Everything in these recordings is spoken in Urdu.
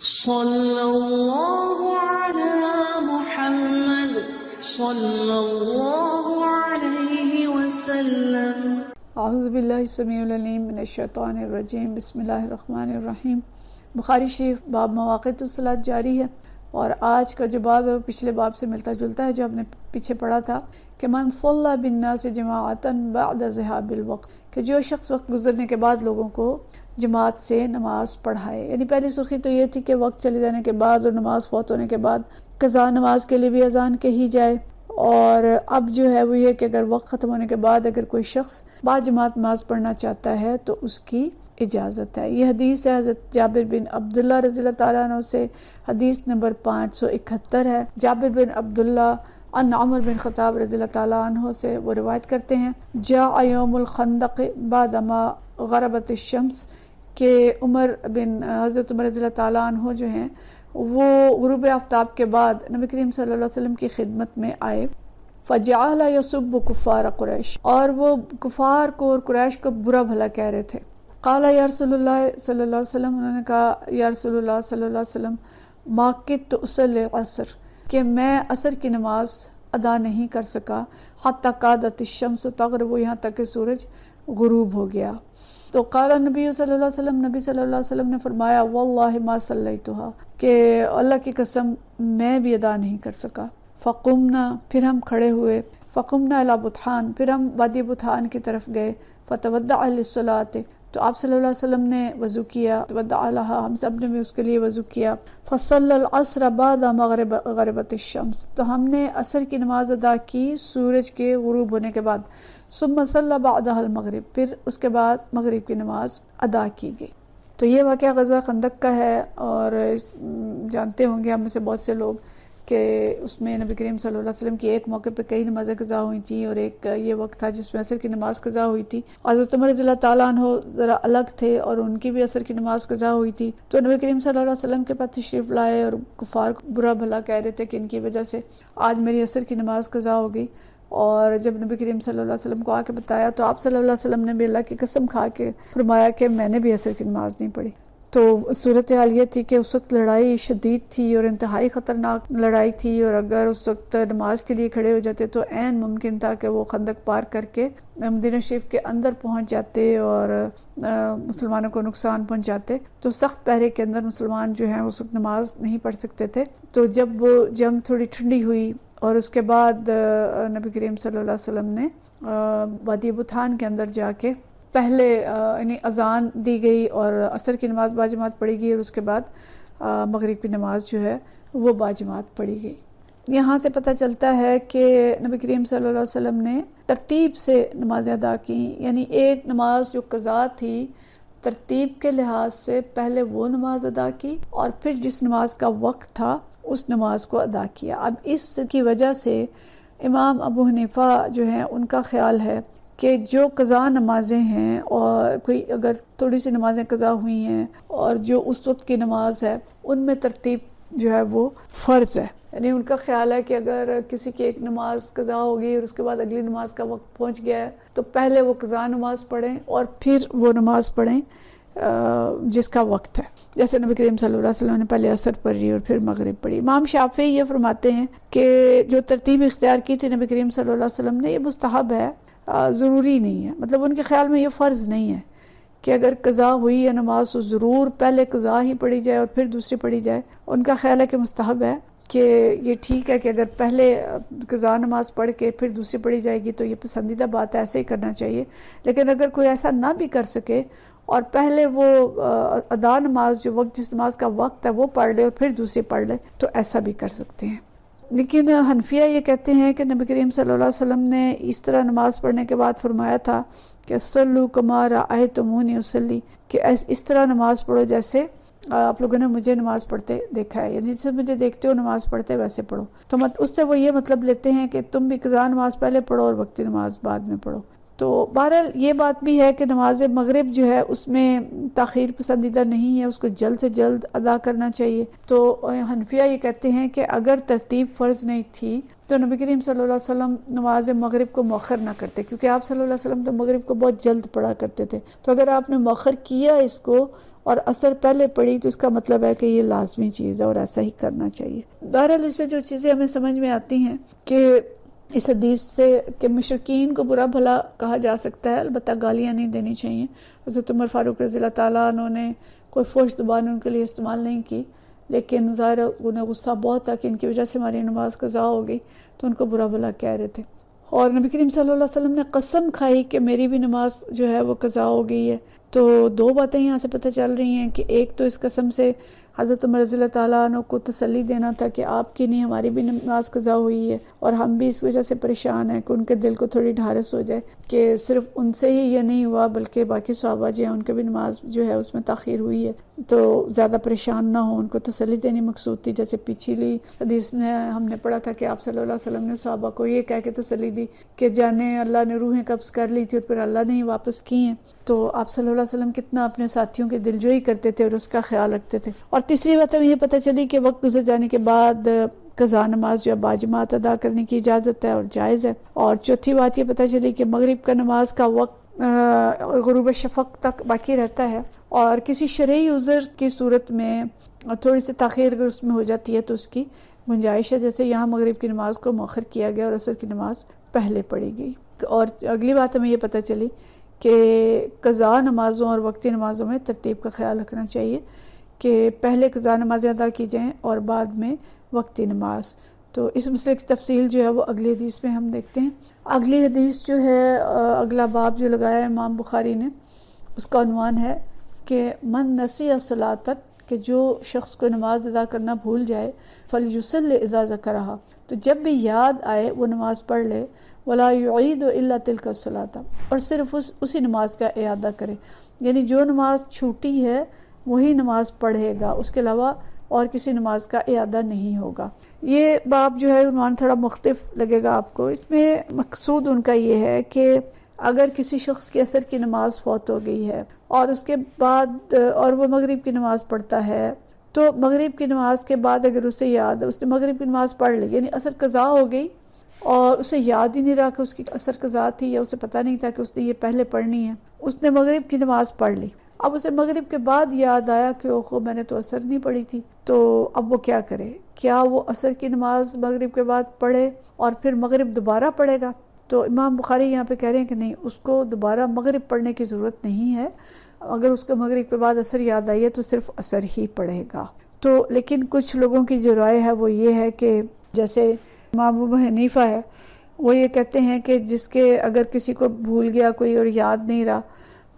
صلی اللہ علی محمد صلی اللہ علیہ وسلم۔ اعوذ باللہ السمیع العلیم من الشیطان الرجیم، بسم اللہ الرحمن الرحیم۔ بخاری شریف باب مواقیت الصلاۃ جاری ہے، اور آج کا جو باب ہے وہ پچھلے باب سے ملتا جلتا ہے جو ہم نے پیچھے پڑھا تھا کہ من صلی بالناس جماعتا بعد ذهاب الوقت، کہ جو شخص وقت گزرنے کے بعد لوگوں کو جماعت سے نماز پڑھائے۔ یعنی پہلی سرخی تو یہ تھی کہ وقت چلے جانے کے بعد اور نماز فوت ہونے کے بعد قضا نماز کے لیے بھی اذان کہی جائے، اور اب جو ہے وہ یہ کہ اگر وقت ختم ہونے کے بعد اگر کوئی شخص با جماعت نماز پڑھنا چاہتا ہے تو اس کی اجازت ہے۔ یہ حدیث ہے حضرت جابر بن عبداللہ رضی اللہ تعالیٰ عنہ سے، حدیث نمبر 571 ہے۔ جابر بن عبداللہ ان عمر بن خطاب رضی اللہ تعالیٰ عنہ سے وہ روایت کرتے ہیں، جاء یوم الخندق بعدما غربت الشمس، کہ حضرت عمر رضی اللہ تعالیٰ عنہ جو ہیں وہ غروب آفتاب کے بعد نبی کریم صلی اللہ علیہ وسلم کی خدمت میں آئے، فجعل یسب کفار قریش، اور وہ کفار کو اور قریش کو برا بھلا کہہ رہے تھے۔ قال یا رسول اللہ صلی اللہ علیہ وسلم، انہوں نے کہا یا رسول اللہ صلی اللہ علیہ وسلم، ما کدت اصلی العصر، کہ میں عصر کی نماز ادا نہیں کر سکا، حتی کادت الشمس تغرب، یہاں تک کہ سورج غروب ہو گیا۔ تو قال نبی صلی اللہ علیہ وسلم، نبی صلی اللہ علیہ وسلم نے فرمایا واللہ ما صلیتها، کہ اللہ کی قسم میں بھی ادا نہیں کر سکا۔ فقمنا، پھر ہم کھڑے ہوئے، فقمنا الی بطحان، پھر ہم وادی بطحان کی طرف گئے، فتودع للصلاۃ، تو آپ صلی اللہ علیہ وسلم نے وضو کیا، تودع لها، ہم سب نے بھی اس کے لیے وضو کیا۔ فصلی العصر بعد غربت الشمس، تو ہم نے عصر کی نماز ادا کی سورج کے غروب ہونے کے بعد۔ ثم صلی بعدها المغرب، پھر اس کے بعد مغرب کی نماز ادا کی گئی۔ تو یہ واقعہ غزوہ خندق کا ہے، اور جانتے ہوں گے ہم میں سے بہت سے لوگ کہ اس میں نبی کریم صلی اللہ علیہ وسلم کی ایک موقع پہ کئی نمازیں قضا ہوئی تھیں، اور ایک یہ وقت تھا جس میں عصر کی نماز قضا ہوئی تھی۔ حضرت عمر رضی اللہ تعالیٰ عنہ ذرا الگ تھے اور ان کی بھی عصر کی نماز قضا ہوئی تھی، تو نبی کریم صلی اللہ علیہ وسلم کے پاس تشریف لائے اور کفار کو برا بھلا کہہ رہے تھے کہ ان کی وجہ سے آج میری عصر کی نماز قضا ہو گئی۔ اور جب نبی کریم صلی اللہ علیہ وسلم کو آ کے بتایا تو آپ صلی اللہ علیہ وسلم نے بھی اللہ کی قسم کھا کے فرمایا کہ میں نے بھی عصر کی نماز نہیں پڑھی۔ تو صورتحال یہ تھی کہ اس وقت لڑائی شدید تھی اور انتہائی خطرناک لڑائی تھی، اور اگر اس وقت نماز کے لیے کھڑے ہو جاتے تو عین ممکن تھا کہ وہ خندق پار کر کے مدینہ شریف کے اندر پہنچ جاتے اور مسلمانوں کو نقصان پہنچاتے۔ تو سخت پہرے کے اندر مسلمان جو ہیں اس وقت نماز نہیں پڑھ سکتے تھے۔ تو جب وہ جنگ تھوڑی ٹھنڈی ہوئی اور اس کے بعد نبی کریم صلی اللہ علیہ وسلم نے وادی بطحان کے اندر جا کے پہلے یعنی اذان دی گئی اور عصر کی نماز باجماعت پڑھی گئی، اور اس کے بعد مغرب کی نماز جو ہے وہ باجماعت پڑھی گئی۔ یہاں سے پتہ چلتا ہے کہ نبی کریم صلی اللہ علیہ وسلم نے ترتیب سے نمازیں ادا کی، یعنی ایک نماز جو قضا تھی ترتیب کے لحاظ سے پہلے وہ نماز ادا کی، اور پھر جس نماز کا وقت تھا اس نماز کو ادا کیا۔ اب اس کی وجہ سے امام ابو حنیفہ جو ہیں ان کا خیال ہے کہ جو قضا نمازیں ہیں، اور کوئی اگر تھوڑی سی نمازیں قضا ہوئی ہیں اور جو اس وقت کی نماز ہے ان میں ترتیب جو ہے وہ فرض ہے۔ یعنی ان کا خیال ہے کہ اگر کسی کی ایک نماز قضا ہوگی اور اس کے بعد اگلی نماز کا وقت پہنچ گیا ہے تو پہلے وہ قضا نماز پڑھیں اور پھر وہ نماز پڑھیں جس کا وقت ہے، جیسے نبی کریم صلی اللہ علیہ وسلم نے پہلے عصر پڑھی اور پھر مغرب پڑھی۔ امام شافعی یہ فرماتے ہیں کہ جو ترتیب اختیار کی تھی نبی کریم صلی اللہ علیہ وسلم نے یہ مستحب ہے، ضروری نہیں ہے۔ مطلب ان کے خیال میں یہ فرض نہیں ہے کہ اگر قضا ہوئی ہے نماز تو ضرور پہلے قضا ہی پڑھی جائے اور پھر دوسری پڑھی جائے۔ ان کا خیال ہے کہ مستحب ہے، کہ یہ ٹھیک ہے کہ اگر پہلے قضا نماز پڑھ کے پھر دوسری پڑھی جائے گی تو یہ پسندیدہ بات ہے، ایسے ہی کرنا چاہیے۔ لیکن اگر کوئی ایسا نہ بھی کر سکے اور پہلے وہ ادا نماز جو وقت جس نماز کا وقت ہے وہ پڑھ لے اور پھر دوسری پڑھ لے تو ایسا بھی کر سکتے ہیں۔ لیکن حنفیہ یہ کہتے ہیں کہ نبی کریم صلی اللہ علیہ وسلم نے اس طرح نماز پڑھنے کے بعد فرمایا تھا کہ صلو کما رأیتمونی اصلی، کہ اس طرح نماز پڑھو جیسے آپ لوگوں نے مجھے نماز پڑھتے دیکھا ہے، یعنی جیسے مجھے دیکھتے ہو نماز پڑھتے ویسے پڑھو۔ تو اس سے وہ یہ مطلب لیتے ہیں کہ تم بھی قضا نماز پہلے پڑھو اور وقتی نماز بعد میں پڑھو۔ تو بہرحال یہ بات بھی ہے کہ نماز مغرب جو ہے اس میں تاخیر پسندیدہ نہیں ہے، اس کو جلد سے جلد ادا کرنا چاہیے۔ تو حنفیہ یہ کہتے ہیں کہ اگر ترتیب فرض نہیں تھی تو نبی کریم صلی اللہ علیہ وسلم نماز مغرب کو مؤخر نہ کرتے، کیونکہ آپ صلی اللہ علیہ وسلم تو مغرب کو بہت جلد پڑھا کرتے تھے. تو اگر آپ نے مؤخر کیا اس کو اور عصر پہلے پڑھی تو اس کا مطلب ہے کہ یہ لازمی چیز ہے اور ایسا ہی کرنا چاہیے. بہرحال اس سے جو چیزیں ہمیں سمجھ میں آتی ہیں کہ اس حدیث سے کہ مشرکین کو برا بھلا کہا جا سکتا ہے، البتہ گالیاں نہیں دینی چاہیے. حضرت عمر فاروق رضی اللہ تعالیٰ عنہ نے کوئی فحش زبان ان کے لیے استعمال نہیں کی، لیکن ظاہر انہیں غصہ بہت تھا کہ ان کی وجہ سے ہماری نماز قضا ہو گئی، تو ان کو برا بھلا کہہ رہے تھے. اور نبی کریم صلی اللہ علیہ وسلم نے قسم کھائی کہ میری بھی نماز جو ہے وہ قضا ہو گئی ہے. تو دو باتیں یہاں سے پتہ چل رہی ہیں کہ ایک تو اس قسم سے حضرت عمر رضی اللہ تعالیٰ عنہ کو تسلی دینا تھا کہ آپ کی نہیں ہماری بھی نماز قضا ہوئی ہے، اور ہم بھی اس وجہ سے پریشان ہیں کہ ان کے دل کو تھوڑی ڈھارس ہو جائے کہ صرف ان سے ہی یہ نہیں ہوا بلکہ باقی صحابہ جو ہیں ان کے بھی نماز جو ہے اس میں تاخیر ہوئی ہے، تو زیادہ پریشان نہ ہو، ان کو تسلی دینی مقصود تھی. جیسے پچھلی حدیث نے ہم نے پڑھا تھا کہ آپ صلی اللہ علیہ وسلم نے صحابہ کو یہ کہہ کے تسلی دی کہ جانے اللہ نے روحیں قبض کر لی تھی اور پھر اللہ نے ہی واپس کی ہیں. تو آپ صلی اللہ علیہ وسلم کتنا اپنے ساتھیوں کے دلجوئی کرتے تھے اور اس کا خیال رکھتے تھے. اور تیسری بات ہمیں یہ پتہ چلی کہ وقت گزر جانے کے بعد قضا نماز جو ہے باجماعت ادا کرنے کی اجازت ہے اور جائز ہے. اور چوتھی بات یہ پتہ چلی کہ مغرب کا نماز کا وقت غروب شفق تک باقی رہتا ہے، اور کسی شرعی عذر کی صورت میں تھوڑی سی تاخیر اگر اس میں ہو جاتی ہے تو اس کی گنجائش ہے، جیسے یہاں مغرب کی نماز کو مؤخر کیا گیا اور عصر کی نماز پہلے پڑھی گئی. اور اگلی بات ہمیں یہ پتہ چلی کہ قضا نمازوں اور وقتی نمازوں میں ترتیب کا خیال رکھنا چاہیے کہ پہلے قضا نمازیں ادا کی جائیں اور بعد میں وقتی نماز. تو اس مسئلے کی تفصیل جو ہے وہ اگلی حدیث میں ہم دیکھتے ہیں. اگلی حدیث جو ہے اگلا باب جو لگایا ہے امام بخاری نے، اس کا عنوان ہے کہ من نسی الصلاۃ، کہ جو شخص کو نماز ادا کرنا بھول جائے، فلیصلی اذا ذکرہا، تو جب بھی یاد آئے وہ نماز پڑھ لے، ولا یعید الا تلک الصلاۃ، اور صرف اسی نماز کا اعادہ کرے. یعنی جو نماز چھوٹی ہے وہی نماز پڑھے گا، اس کے علاوہ اور کسی نماز کا اعادہ نہیں ہوگا. یہ باب جو ہے عنوان تھوڑا مختلف لگے گا آپ کو. اس میں مقصود ان کا یہ ہے کہ اگر کسی شخص کی عصر کی نماز فوت ہو گئی ہے اور اس کے بعد اور وہ مغرب کی نماز پڑھتا ہے، تو مغرب کی نماز کے بعد اگر اسے یاد ہے اس نے مغرب کی نماز پڑھ لی، یعنی عصر قضا ہو گئی اور اسے یاد ہی نہیں رہا کہ اس کی عصر قضا تھی، یا اسے پتہ نہیں تھا کہ اس نے یہ پہلے پڑھنی ہے، اس نے مغرب کی نماز پڑھ لی. اب اسے مغرب کے بعد یاد آیا کہ اوہو میں نے تو عصر نہیں پڑھی تھی، تو اب وہ کیا کرے؟ کیا وہ عصر کی نماز مغرب کے بعد پڑھے اور پھر مغرب دوبارہ پڑھے گا؟ تو امام بخاری یہاں پہ کہہ رہے ہیں کہ نہیں، اس کو دوبارہ مغرب پڑھنے کی ضرورت نہیں ہے. اگر اس کو مغرب کے بعد عصر یاد آئی ہے تو صرف عصر ہی پڑھے گا. تو لیکن کچھ لوگوں کی جو رائے ہے وہ یہ ہے کہ جیسے امام ابو حنیفہ ہے، وہ یہ کہتے ہیں کہ جس کے اگر کسی کو بھول گیا کوئی اور یاد نہیں رہا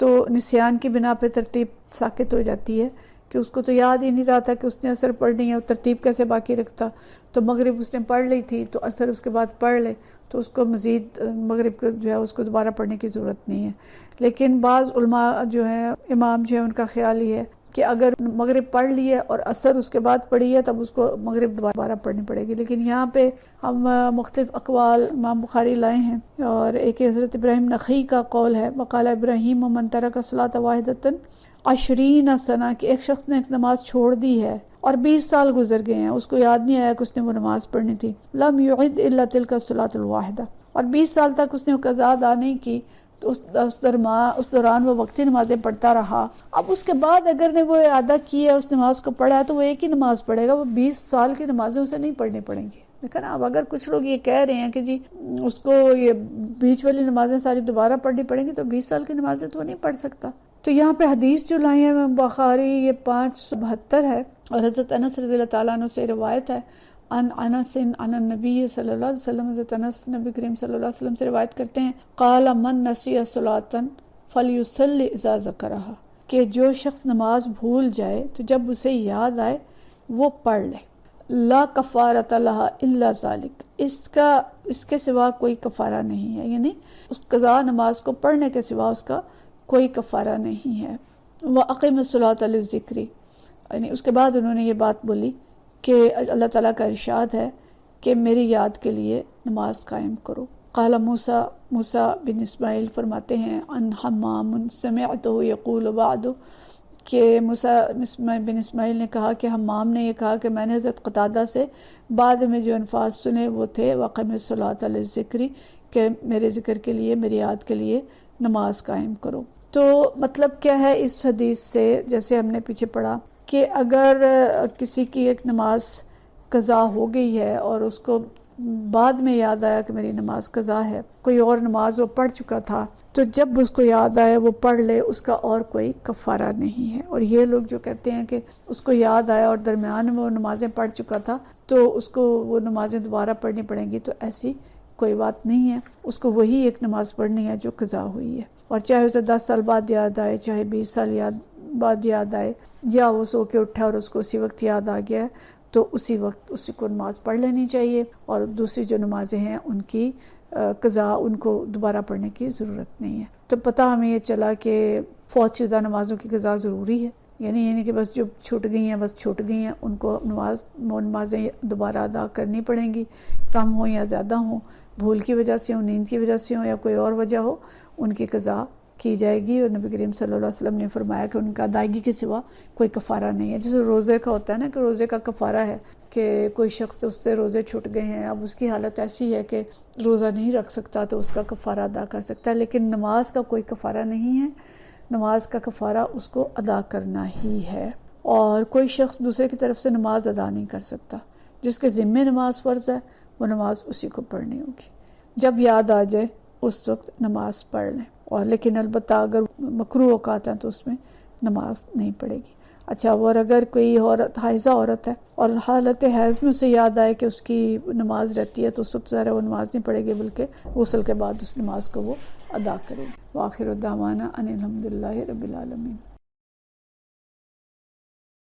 تو نسیان کی بنا پہ ترتیب ساقط ہو جاتی ہے، کہ اس کو تو یاد ہی نہیں رہا تھا کہ اس نے عصر پڑھنی ہے، اور ترتیب کیسے باقی رکھتا. تو مغرب اس نے پڑھ لی تھی تو عصر اس کے بعد پڑھ لے، تو اس کو مزید مغرب کو جو ہے اس کو دوبارہ پڑھنے کی ضرورت نہیں ہے. لیکن بعض علماء جو ہیں امام جو ہے ان کا خیال یہ ہے کہ اگر مغرب پڑھ لی ہے اور عصر اس کے بعد پڑھی ہے تب اس کو مغرب دوبارہ پڑھنی پڑے گی. لیکن یہاں پہ ہم مختلف اقوال امام بخاری لائے ہیں، اور ایک حضرت ابراہیم نخعی کا قول ہے، وقال ابراہیم من ترک الصلاۃ واحدۃ 20 سنہ، کہ ایک شخص نے ایک نماز چھوڑ دی ہے اور 20 سال گزر گئے ہیں، اس کو یاد نہیں آیا کہ اس نے وہ نماز پڑھنی تھی، لم یعد الا تلک الصلاۃ الواحدہ، اور 20 سال تک اس نے قضا ادا نہیں کی، تو اس دوران وہ وقتی نمازیں پڑھتا رہا. اب اس کے بعد اگر نے وہ اعادہ کیا اس نماز کو پڑھا ہے تو وہ ایک ہی نماز پڑھے گا، وہ 20 سال کی نمازیں اسے نہیں پڑھنی پڑیں گی. لیکن اب اگر کچھ لوگ یہ کہہ رہے ہیں کہ جی اس کو یہ بیچ والی نمازیں ساری دوبارہ پڑھنی پڑیں گی، تو 20 سال کی نمازیں تو وہ نہیں پڑھ سکتا. تو یہاں پہ حدیث جو لائی ہے بخاری یہ 572 ہے، اور حضرت انس رضی اللہ تعالیٰ عنہ سے روایت ہے، عن انس عن النبی صلی اللہ علیہ وسلم، حضرت انس نبی کریم صلی اللہ علیہ وسلم سے روایت کرتے ہیں، قال من نسی صلاۃ فلیصلی اذا ذکرہا، کہ جو شخص نماز بھول جائے تو جب اسے یاد آئے وہ پڑھ لے. لا کفارۃ لہا الا ذالک، اس کے سوا کوئی کفارہ نہیں ہے، یعنی اس قضا نماز کو پڑھنے کے سوا اس کا کوئی کفارہ نہیں ہے. وَأَقِمِ الصَّلَاةَ لِلذِّكْرِ، یعنی اس کے بعد انہوں نے یہ بات بولی کہ اللہ تعالیٰ کا ارشاد ہے کہ میری یاد کے لیے نماز قائم کرو. قال موسیٰ بن اسماعیل فرماتے ہیں، ان حمام سمعتہ یقول بعد، کہ موسیٰ بن اسماعیل نے کہا کہ حمام نے یہ کہا کہ میں نے حضرت قتادہ سے بعد میں جو الفاظ سنے وہ تھے وَقِمِ الصَّلَاةَ لِلذِّكْرِ، کہ میرے ذکر کے لیے، میری یاد کے لیے نماز قائم کرو۔ تو مطلب کیا ہے اس حدیث سے، جیسے ہم نے پیچھے پڑھا کہ اگر کسی کی ایک نماز قضا ہو گئی ہے اور اس کو بعد میں یاد آیا کہ میری نماز قضا ہے، کوئی اور نماز وہ پڑھ چکا تھا، تو جب اس کو یاد آئے وہ پڑھ لے، اس کا اور کوئی کفارہ نہیں ہے۔ اور یہ لوگ جو کہتے ہیں کہ اس کو یاد آیا اور درمیان میں وہ نمازیں پڑھ چکا تھا تو اس کو وہ نمازیں دوبارہ پڑھنی پڑیں گی، تو ایسی کوئی بات نہیں ہے، اس کو وہی ایک نماز پڑھنی ہے جو قضا ہوئی ہے۔ اور چاہے اسے 10 سال بعد یاد آئے، چاہے 20 سال بعد یاد آئے، یا وہ سو کے اٹھا اور اس کو اسی وقت یاد آ گیا، تو اسی وقت اسی کو نماز پڑھ لینی چاہیے، اور دوسری جو نمازیں ہیں ان کی قضا، ان کو دوبارہ پڑھنے کی ضرورت نہیں ہے۔ تو پتہ ہمیں یہ چلا کہ فوت شدہ نمازوں کی قضا ضروری ہے، یعنی کہ بس جو چھوٹ گئی ہیں بس چھوٹ گئی ہیں، ان کو نمازیں دوبارہ ادا کرنی پڑیں گی، کم ہوں یا زیادہ ہوں، بھول کی وجہ سے ہوں، نیند کی وجہ سے ہوں، یا کوئی اور وجہ ہو، ان کی قضا کی جائے گی۔ اور نبی کریم صلی اللہ علیہ وسلم نے فرمایا کہ ان کا ادائیگی کے سوا کوئی کفارہ نہیں ہے۔ جیسے روزے کا ہوتا ہے نا کہ روزے کا کفارہ ہے کہ کوئی شخص اس سے روزے چھوٹ گئے ہیں، اب اس کی حالت ایسی ہے کہ روزہ نہیں رکھ سکتا تو اس کا کفارہ ادا کر سکتا ہے، لیکن نماز کا کوئی کفارہ نہیں ہے۔ نماز کا کفارہ اس کو ادا کرنا ہی ہے، اور کوئی شخص دوسرے کی طرف سے نماز ادا نہیں کر سکتا۔ جس کے ذمے نماز فرض ہے وہ نماز اسی کو پڑھنی ہوگی، جب یاد آ جائے اس وقت نماز پڑھ لیں، اور لیکن البتہ اگر مکروہ اوقات ہیں تو اس میں نماز نہیں پڑے گی۔ اچھا، اور اگر کوئی عورت حائضہ عورت ہے اور حالت حیض میں اسے یاد آئے کہ اس کی نماز رہتی ہے، تو اس وقت ظاہر وہ نماز نہیں پڑھے گی، بلکہ غسل کے بعد اس نماز کو وہ ادا کرے گی۔ وآخر دعوانا ان الحمد للہ رب العالمین۔